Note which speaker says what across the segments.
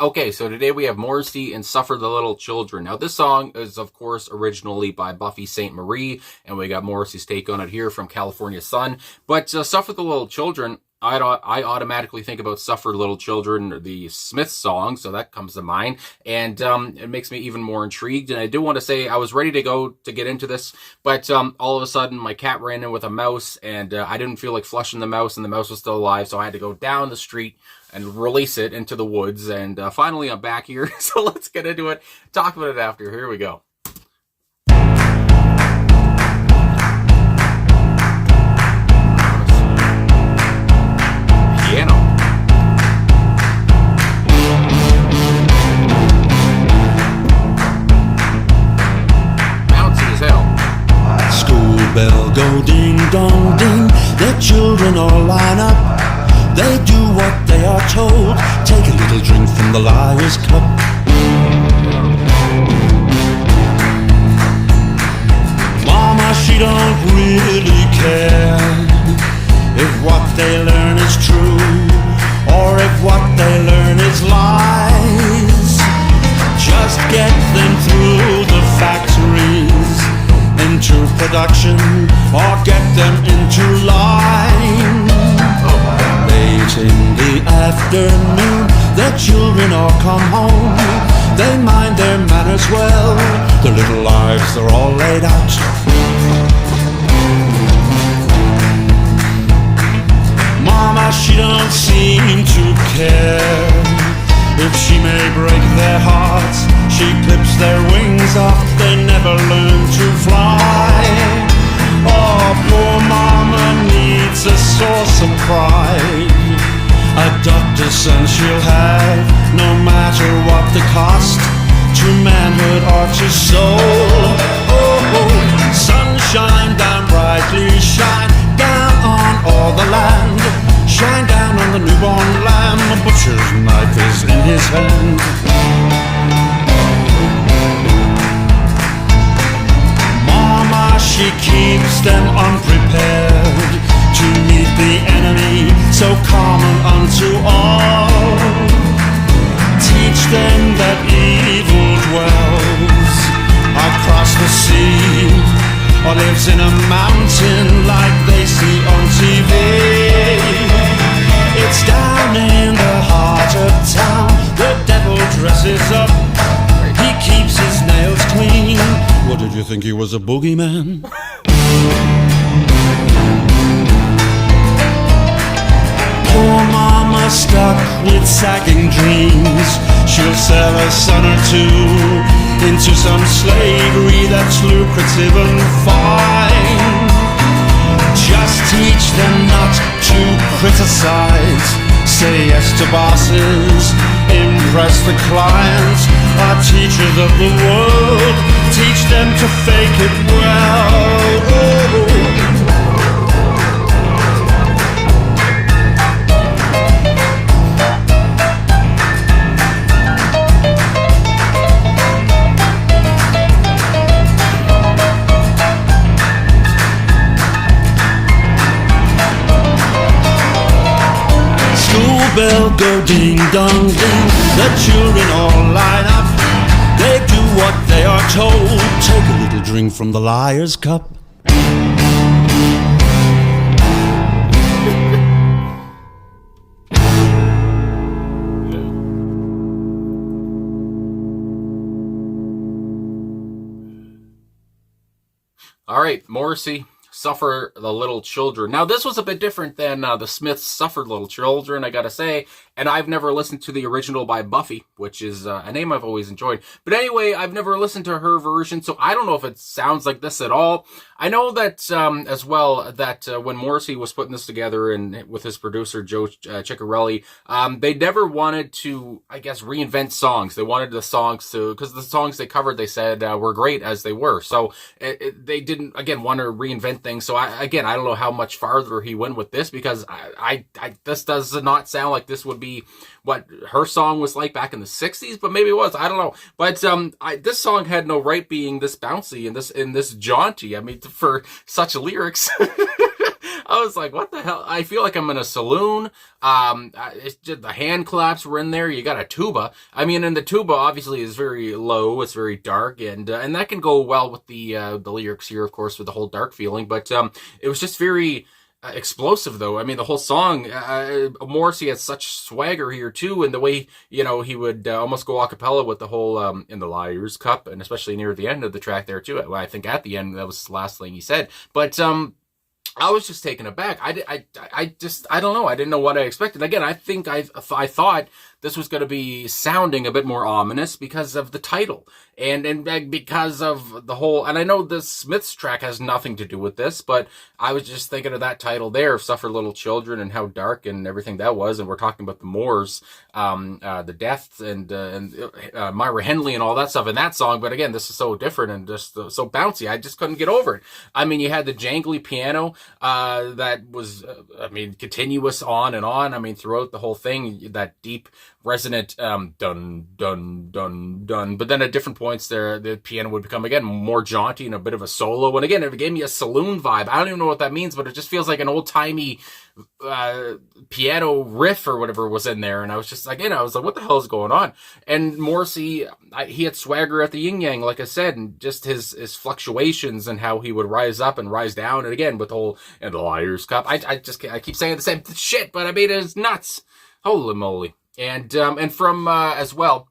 Speaker 1: Okay, so today we have Morrissey and Suffer the Little Children. Now, this song is, of course, originally by Buffy St. Marie, and we got Morrissey's take on it here from California Sun. But Suffer the Little Children, I automatically think about Suffer Little Children, the Smiths song, so that comes to mind, and it makes me even more intrigued. And I do want to say I was ready to go to get into this, but all of a sudden my cat ran in with a mouse, and I didn't feel like flushing the mouse, and the mouse was still alive, so I had to go down the street and release it into the woods, and finally I'm back here, so let's get into it, talk about it after. Here we go. Piano. Bouncy as hell.
Speaker 2: School bell go ding dong ding, the children all line up. They do what they are told, take a little drink from the liar's cup. Mama, she don't really care if what they learn is true, or if what they learn is lies. Just get them through the factories, into production, or get them into line. Late in the afternoon, the children all come home. They mind their manners well, their little lives are all laid out. Mama, she don't seem to care if she may break their hearts. She clips their wings off, they never learn to fly. Oh, poor mama needs a source of pride, a doctor's son she'll have, no matter what the cost, to manhood or to soul. Oh, sunshine down brightly, shine down on all the land, shine down on the newborn lamb, the butcher's knife is in his hand. Mama, she keeps them unprepared to meet the enemy, so common unto all. Teach them that evil dwells across the sea, or lives in a mountain like they see on TV. It's down in the heart of town, the devil dresses up, he keeps his nails clean. What, did you think he was a boogeyman? Poor mama stuck with sagging dreams, she'll sell a son or two into some slavery that's lucrative and fine. Just teach them not to criticize, say yes to bosses, impress the clients, are teachers of the world, teach them to fake it well. Bell go ding dong ding, the children all line up. They do what they are told, take a little drink from the liar's cup.
Speaker 1: All right, Morrissey, Suffer the Little Children. Now, this was a bit different than the Smiths' Suffered Little Children, I gotta say. And I've never listened to the original by Buffy, which is a name I've always enjoyed. But anyway, I've never listened to her version, so I don't know if it sounds like this at all. I know that, as well, that when Morrissey was putting this together and with his producer, Joe Ciccarelli, they never wanted to, I guess, reinvent songs. They wanted the songs to, because the songs they covered, they said, were great as they were. So they didn't, again, want to reinvent things. So I don't know how much farther he went with this, because this does not sound like this would be what her song was like back in the 60s, but maybe it was, I don't know. But this song had no right being this bouncy and this jaunty. I mean, for such lyrics. I was like, what the hell? I feel like I'm in a saloon. It's just, the hand claps were in there. You got a tuba. I mean, and the tuba obviously is very low. It's very dark, and that can go well with the lyrics here, of course, with the whole dark feeling. But it was just very explosive, though. I mean, the whole song, Morrissey has such swagger here too, and the way, he would almost go a cappella with the whole in the Liar's Cup, and especially near the end of the track there too. Well, I think at the end that was the last thing he said, but I was just taken aback. I don't know. I didn't know what I expected. Again, I think I thought this was going to be sounding a bit more ominous because of the title and because of the whole, and I know the Smiths track has nothing to do with this, but I was just thinking of that title there, Suffer Little Children, and how dark and everything that was. And we're talking about the Moors, the deaths and Myra Henley and all that stuff in that song. But again, this is so different and just so bouncy. I just couldn't get over it. I mean, you had the jangly piano, that was, continuous on and on. I mean, throughout the whole thing, that deep, resonant, dun, dun, dun, dun. But then at different points there, the piano would become, again, more jaunty and a bit of a solo. And again, it gave me a saloon vibe. I don't even know what that means, but it just feels like an old-timey piano riff or whatever was in there. And I was just like, I was like, what the hell is going on? And Morrissey, he had swagger at the yin-yang, like I said, and just his fluctuations and how he would rise up and rise down. And again, with the whole, and the Liar's Cup. I keep saying the same shit, but I mean, it's nuts. Holy moly. And from, as well,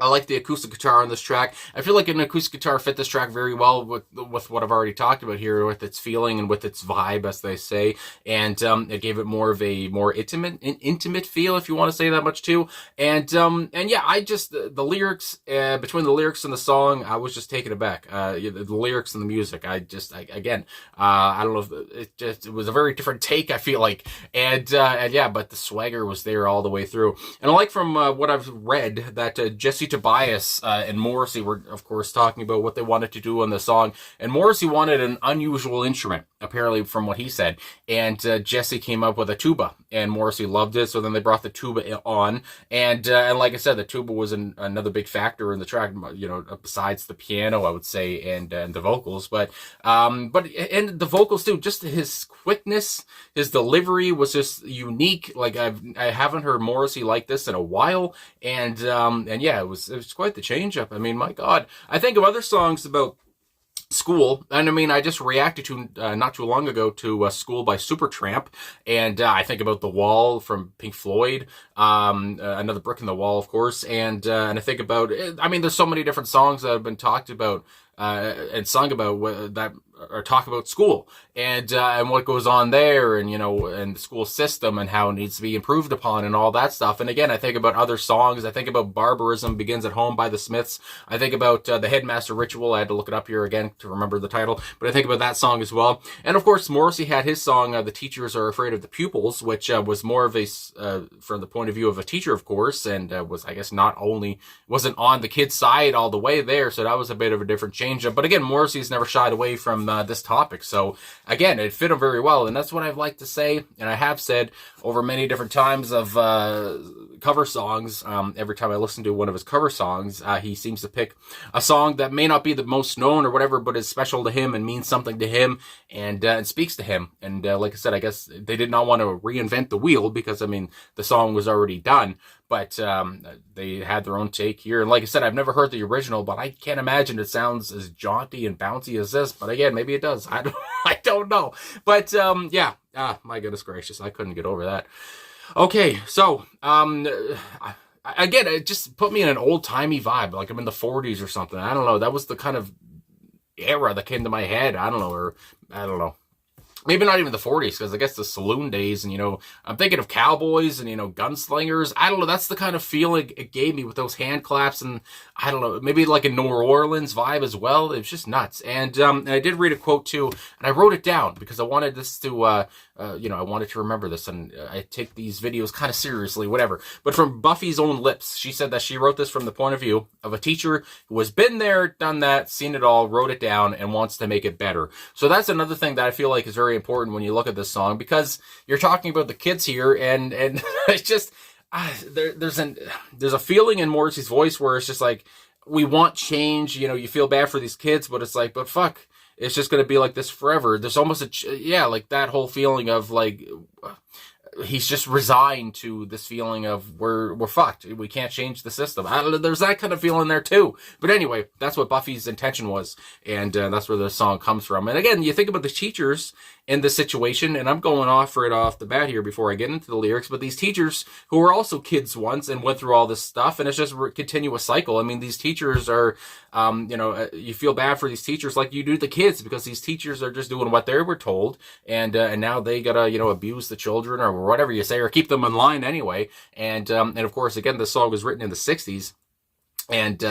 Speaker 1: I like the acoustic guitar on this track. I feel like an acoustic guitar fit this track very well with what I've already talked about here, with its feeling and with its vibe, as they say. And it gave it more of a more intimate feel, if you want to say that much too. And yeah, I just the lyrics, between the lyrics and the song, I was just taken aback. The lyrics and the music, I don't know if it was a very different take, I feel like. And yeah, but the swagger was there all the way through. And I like from what I've read that Jesse Tobias and Morrissey were, of course, talking about what they wanted to do on the song. And Morrissey wanted an unusual instrument, apparently, from what he said. And Jesse came up with a tuba, and Morrissey loved it. So then they brought the tuba on. And like I said, the tuba was another big factor in the track, besides the piano, I would say, and the vocals. But and the vocals too, just his quickness, his delivery was just unique. Like I haven't heard Morrissey like this in a while. And yeah, it was quite the change up. I mean, my God, I think of other songs about school, and I mean, I just reacted to not too long ago to School by Supertramp, and I think about The Wall from Pink Floyd, Another Brick in the Wall, of course, and I think about, I mean, there's so many different songs that have been talked about and sung about that or talk about school and what goes on there, and and the school system and how it needs to be improved upon and all that stuff. And again, I think about other songs. I think about Barbarism Begins at Home by the Smiths. I think about the Headmaster Ritual. I had to look it up here again to remember the title, but I think about that song as well. And of course, Morrissey had his song, The Teachers Are Afraid of the Pupils, which was more of a, from the point of view of a teacher, of course, and was, I guess, wasn't on the kid's side all the way there, so that was a bit of a different change up. But again, Morrissey's never shied away from this topic, so again, it fit him very well. And that's what I've liked to say, and I have said over many different times of cover songs. Every time I listen to one of his cover songs, he seems to pick a song that may not be the most known or whatever, but is special to him and means something to him, and speaks to him. And like I said, I guess they did not want to reinvent the wheel, because I mean, the song was already done. But they had their own take here. And like I said, I've never heard the original, but I can't imagine it sounds as jaunty and bouncy as this. But again, maybe it does. I don't know. But yeah, my goodness gracious, I couldn't get over that. Okay, so again, it just put me in an old-timey vibe, like I'm in the 40s or something. I don't know. That was the kind of era that came to my head. I don't know. Maybe not even the 40s, because I guess the saloon days, and, I'm thinking of cowboys and, gunslingers. I don't know. That's the kind of feeling it gave me with those hand claps, and I don't know, maybe like a New Orleans vibe as well. It was just nuts. And I did read a quote too, and I wrote it down because I wanted this to, I wanted to remember this, and I take these videos kind of seriously, whatever. But from Buffy's own lips, she said that she wrote this from the point of view of a teacher who has been there, done that, seen it all, wrote it down, and wants to make it better. So that's another thing that I feel like is very important when you look at this song, because you're talking about the kids here, and it's just there's a feeling in Morrissey's voice where it's just like, we want change, you feel bad for these kids, but it's like, but fuck, it's just going to be like this forever. There's almost like that whole feeling of like, he's just resigned to this feeling of we're fucked. We can't change the system. There's that kind of feeling there too. But anyway, that's what Buffy's intention was, and that's where the song comes from. And again, you think about the teachers in this situation, and I'm going off the bat here before I get into the lyrics, but these teachers who were also kids once and went through all this stuff, and it's just a continuous cycle. I mean, these teachers are, you feel bad for these teachers like you do the kids, because these teachers are just doing what they were told, and now they gotta, abuse the children or whatever you say, or keep them in line anyway. And of course, again, this song was written in the 60s. And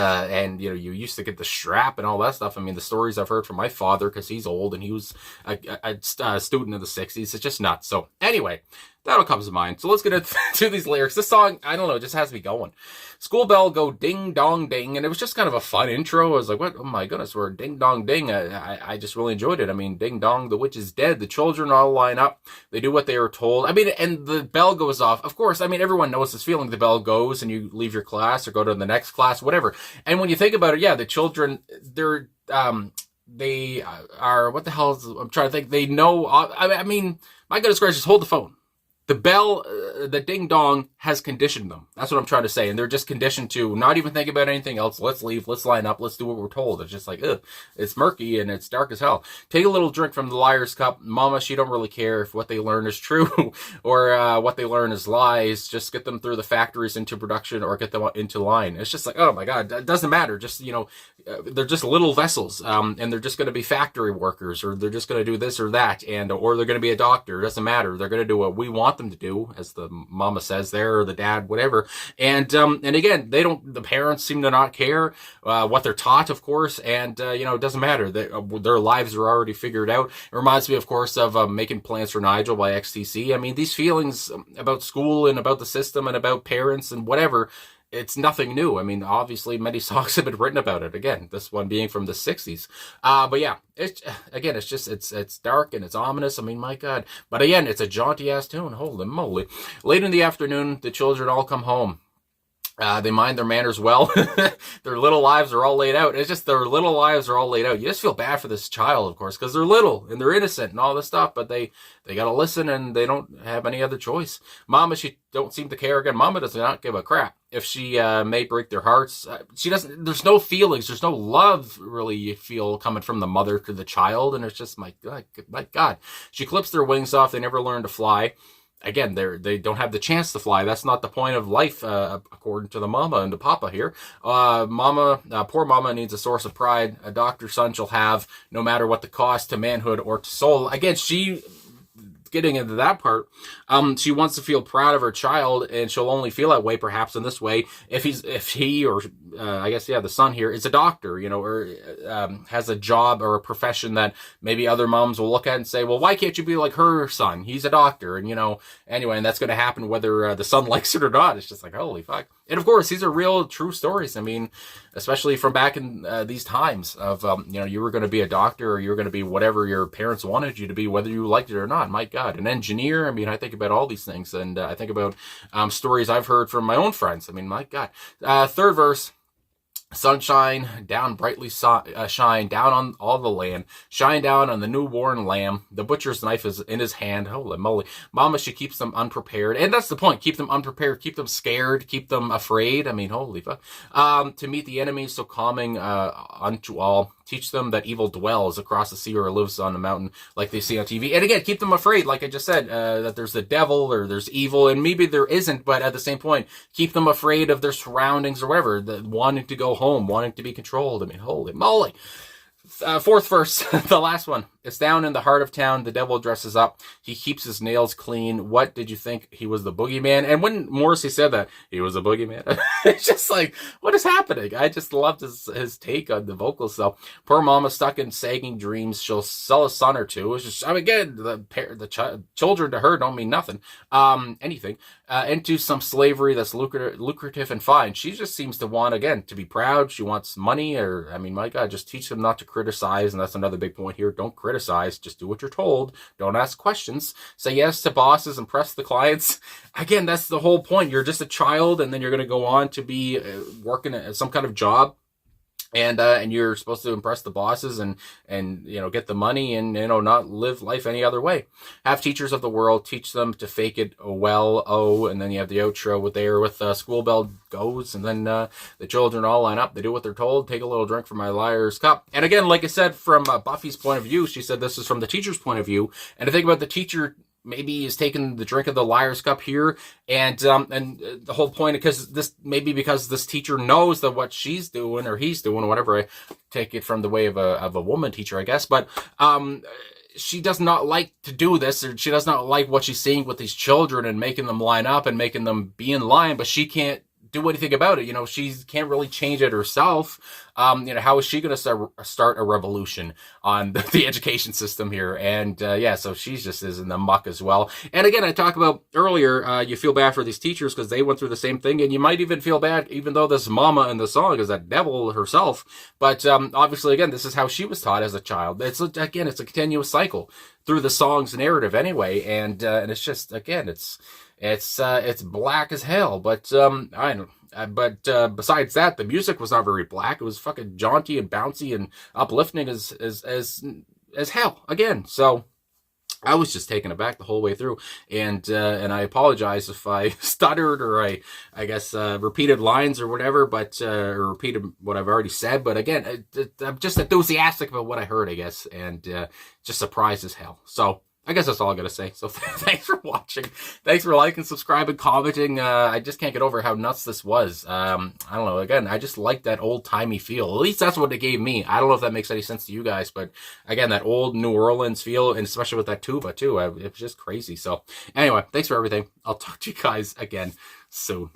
Speaker 1: you used to get the strap and all that stuff. I mean, the stories I've heard from my father, because he's old and he was a student in the 60s. It's just nuts. So anyway, that'll come to mind. So let's get into these lyrics. This song, I don't know, it just has me going. School bell go ding dong ding, and it was just kind of a fun intro. I was like, what? Oh my goodness, we're ding dong ding. I just really enjoyed it. I mean, ding dong, the witch is dead. The children all line up. They do what they were told. I mean, and the bell goes off. Of course, I mean, everyone knows this feeling. The bell goes and you leave your class or go to the next class, whatever. And when you think about it, yeah, the children, they are, what the hell is, I'm trying to think. They know, I mean, my goodness gracious, hold the phone. The bell, the ding dong has conditioned them. That's what I'm trying to say. And they're just conditioned to not even think about anything else. Let's leave. Let's line up. Let's do what we're told. It's just like, ugh, it's murky and it's dark as hell. Take a little drink from the liar's cup. Mama, she don't really care if what they learn is true or what they learn is lies. Just get them through the factories into production or get them into line. It's just like, oh my God, it doesn't matter. Just, they're just little vessels. And they're just going to be factory workers, or they're just going to do this or that. Or they're going to be a doctor. It doesn't matter. They're going to do what we want them to do, as the mama says there, or the dad, whatever. And again, the parents seem to not care what they're taught, of course. And it doesn't matter. Their lives are already figured out. It reminds me, of course, of Making Plans for Nigel by XTC. I mean, these feelings about school and about the system and about parents and whatever, it's nothing new. I mean, obviously many songs have been written about it. Again, this one being from the 60s. But yeah, it's dark and it's ominous. I mean, my God. But again, it's a jaunty ass tune. Holy moly. Late in the afternoon, the children all come home. They mind their manners well. Their little lives are all laid out. It's just their little lives are all laid out. You just feel bad for this child, of course, because they're little and they're innocent and all this stuff, but they got to listen and they don't have any other choice. Mama, she don't seem to care. Again, Mama does not give a crap if she may break their hearts. She doesn't. There's no feelings. There's no love, really, you feel, coming from the mother to the child. And it's just, my God. She clips their wings off. They never learn to fly. Again, they don't have the chance to fly. That's not the point of life, according to the mama and the papa here. Poor mama needs a source of pride. A doctor's son she'll have, no matter what the cost to manhood or to soul. Again, getting into that part, she wants to feel proud of her child, and she'll only feel that way perhaps in this way if he or the son here is a doctor, or has a job or a profession that maybe other moms will look at and say, well, why can't you be like her son? He's a doctor. And anyway, and that's going to happen whether the son likes it or not. It's just like, holy fuck. And of course, these are real, true stories. I mean, especially from back in these times of, you were going to be a doctor, or you were going to be whatever your parents wanted you to be, whether you liked it or not. My God, an engineer. I mean, I think about all these things, and I think about stories I've heard from my own friends. I mean, my God. Third verse. Sunshine down brightly shine down on all the land, shine down on the newborn lamb. The butcher's knife is in his hand. Holy moly. Mama, she keeps them unprepared. And that's the point. Keep them unprepared, keep them scared, keep them afraid. I mean, holy fuck. To meet the enemy so calming unto all. Teach them that evil dwells across the sea or lives on the mountain like they see on TV. And again, keep them afraid, like I just said, that there's the devil or there's evil, and maybe there isn't, but at the same point, keep them afraid of their surroundings or whatever, wanting to go home, wanting to be controlled. I mean, holy moly. Fourth verse, the last one. It's down in the heart of town. The devil dresses up. He keeps his nails clean. What did you think? He was the boogeyman? And when Morrissey said that, he was a boogeyman, it's just like, what is happening? I just loved his take on the vocals. So poor mama stuck in sagging dreams. She'll sell a son or two. It's just, again, the children to her don't mean nothing. Anything. Into some slavery that's lucrative and fine. She just seems to want, again, to be proud. She wants money, or, I mean, my God, just teach them not to criticize. And that's another big point here. Don't criticize. Just do what you're told. Don't ask questions. Say yes to bosses. Impress the clients. Again, that's the whole point. You're just a child, and then you're going to go on to be working at some kind of job. and you're supposed to impress the bosses and get the money and not live life any other way. Have teachers of the world teach them to fake it well. And then you have the outro with school bell goes, and then the children all line up. They do what they're told. Take a little drink from my liar's cup. And again, like I said, from Buffy's point of view, she said this is from the teacher's point of view. And I think about the teacher. Maybe he's taking the drink of the liar's cup here, and the whole point, because this teacher knows that what she's doing or he's doing, or whatever. I take it from the way of a woman teacher, I guess, but she does not like to do this, or she does not like what she's seeing with these children and making them line up and making them be in line, but she can't do anything about it. She can't really change it herself. How is she going to start a revolution on the education system here? And so she just is in the muck as well. And again, I talked about earlier, you feel bad for these teachers because they went through the same thing, and you might even feel bad, even though this mama in the song is that devil herself. But obviously, again, this is how she was taught as a child. It's a continuous cycle through the song's narrative anyway, and it's just, again, it's black as hell, but I don't. But besides that, the music was not very black. It was fucking jaunty and bouncy and uplifting as hell again. So I was just taken aback the whole way through, and I apologize if I stuttered or I guess repeated lines or whatever, but or repeated what I've already said. But again, I'm just enthusiastic about what I heard, I guess, and just surprised as hell. So I guess that's all I gotta say. So thanks for watching. Thanks for liking, subscribing, commenting. I just can't get over how nuts this was. I don't know. Again, I just like that old-timey feel. At least that's what it gave me. I don't know if that makes any sense to you guys, but again, that old New Orleans feel, and especially with that tuba too. It was just crazy. So anyway, thanks for everything. I'll talk to you guys again soon.